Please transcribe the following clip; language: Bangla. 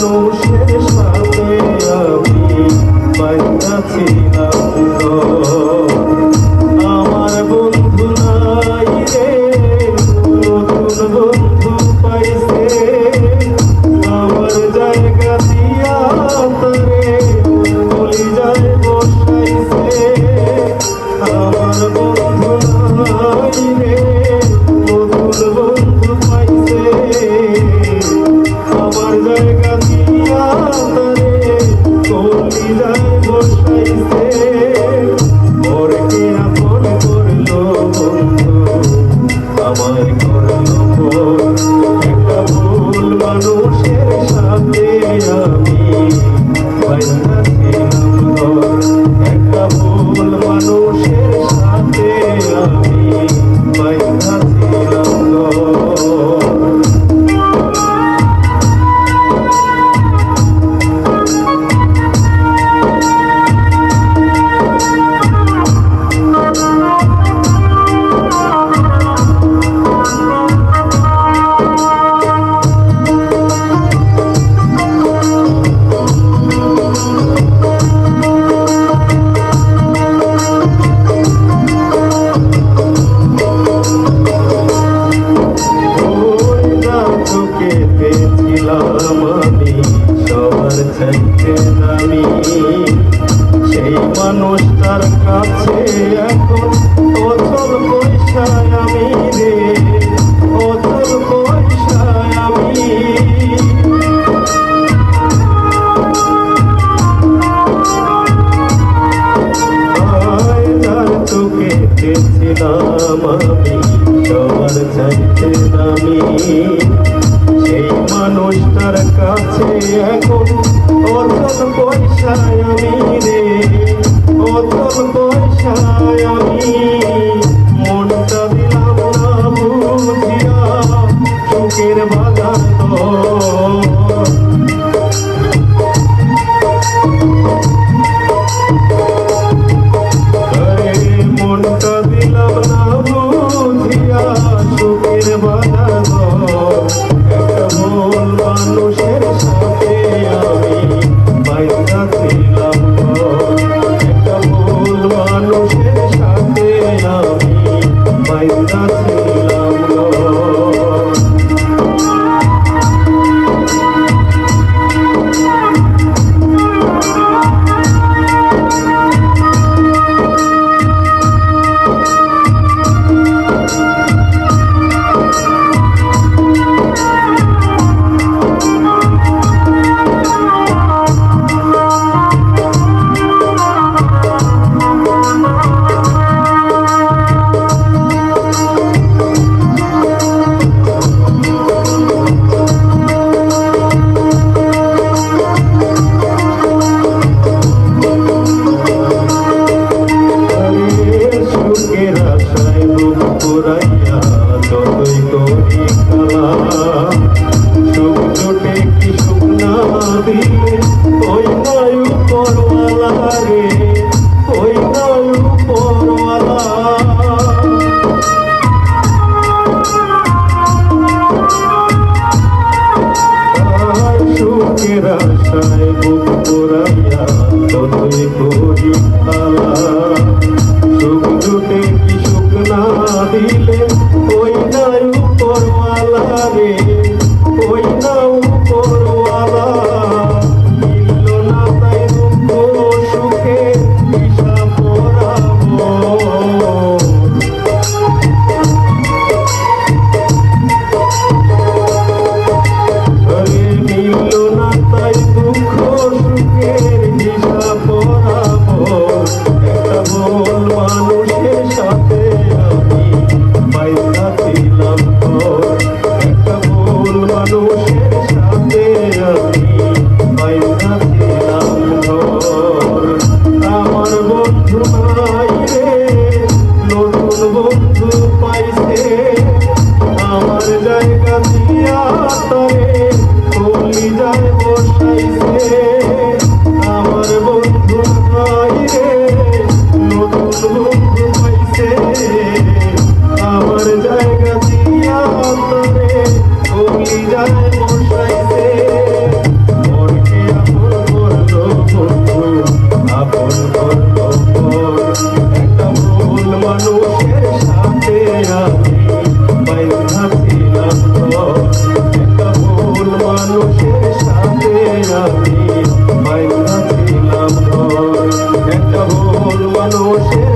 মানুষের সাথে আমি বাইরা ছিলাম গো। আমার বন্ধু নাই রে, নতুন বন্ধু পাইছে, আমার জায়গা দিয়া তারে কলিজায় বসাইছে। আমার বন্ধু নাই রে, নতুন বন্ধু পাইছে, আমার জায়গা দিয়া তারে কলিজায় বসাইছে। ওরকে আপন করলো বন্ধু, আমার করলো ভুল, একটা ভুল মানুষের সাথে আমি বাইরা ছিলাম গো। একটা ভুল মানুষের সাথে আমি বাইরা ছিলাম গো। আমি সবার চাইতে দামি, সেই মানুষটার কাছে এখন অচল পয়সায় আমি রে, অচল পয়সায় আমি। যার চোখে পেয়েছিলাম আমি সবার চাইতে দামি, সেই মানুষটার কাছে এখন অচল পয়সায় আমি রে, অচল পয়সায় আমি। মনটা দিলাম না বুঝিয়া সুখের বাজার দর, মনটা দিলাম না বুঝিয়া সুখের বাজার দর। একটা ভুল মানুষের সাথে আমি বাইরা ছিলাম গো। একটা ভুল মানুষের সাথে আমি বাইরা ছিলাম গো। যতই করি খেলা, সুখ জোটে কি সুখ না দিলে ওই নাই উপরওয়ালা রে, ওই নাই উপরওয়ালা। সুখের আশায় বুক পুরাইয়া যতই করি খেলা, সুখ জোটে কি সুখ না দিলে ওই নাই উপরওয়ালা রে, ওই না উপরওয়ালা। মিলল না তাই দুঃখ সুখে দিশা পরাবো, মিলল না তাই দুঃখ সুখের দিশা পরাবো। একটা ভুল মানুষের সাথে আমি বাইরা ছিলাম গো। একটা ভুল মানুষের সাথে আমি বাইরা ছিলাম গো। আমার বন্ধু নাই রে, নতুন বন্ধু পাইছে, আমার জায়গা দিয়া তারে কলিজায় বসাইছে। আমার বন্ধু নাই রে, নতুন বন্ধু পাইছে, আমার জায়গা দিয়া তারে কলিজায় বসাইছে। বসে